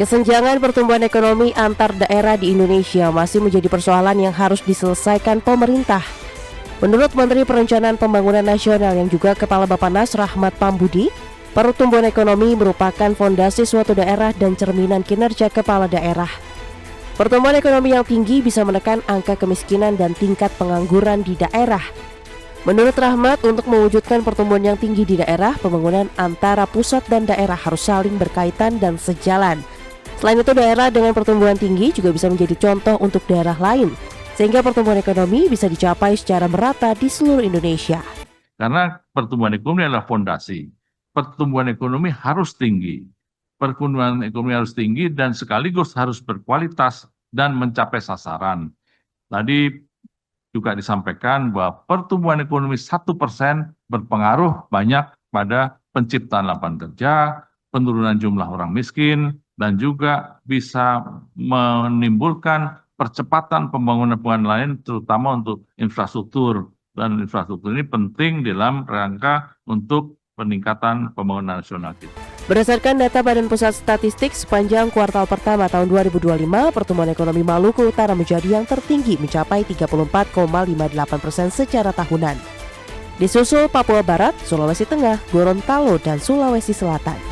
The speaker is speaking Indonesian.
Kesenjangan pertumbuhan ekonomi antar daerah di Indonesia masih menjadi persoalan yang harus diselesaikan pemerintah. Menurut Menteri Perencanaan Pembangunan Nasional yang juga Kepala Bappenas Rahmat Pambudi, pertumbuhan ekonomi merupakan fondasi suatu daerah dan cerminan kinerja kepala daerah. Pertumbuhan ekonomi yang tinggi bisa menekan angka kemiskinan dan tingkat pengangguran di daerah. Menurut Rahmat, untuk mewujudkan pertumbuhan yang tinggi di daerah, pembangunan antara pusat dan daerah harus saling berkaitan dan sejalan. Selain itu, daerah dengan pertumbuhan tinggi juga bisa menjadi contoh untuk daerah lain, sehingga pertumbuhan ekonomi bisa dicapai secara merata di seluruh Indonesia. Karena pertumbuhan ekonomi adalah fondasi. Pertumbuhan ekonomi harus tinggi. Pertumbuhan ekonomi harus tinggi dan sekaligus harus berkualitas dan mencapai sasaran. Tadi juga disampaikan bahwa pertumbuhan ekonomi 1% berpengaruh banyak pada penciptaan lapangan kerja, penurunan jumlah orang miskin, dan juga bisa menimbulkan percepatan pembangunan lain, terutama untuk infrastruktur. Dan infrastruktur ini penting dalam rangka untuk peningkatan pembangunan nasional kita. Berdasarkan data Badan Pusat Statistik, sepanjang kuartal pertama tahun 2025, pertumbuhan ekonomi Maluku Utara menjadi yang tertinggi mencapai 34,58% secara tahunan. Disusul Papua Barat, Sulawesi Tengah, Gorontalo, dan Sulawesi Selatan.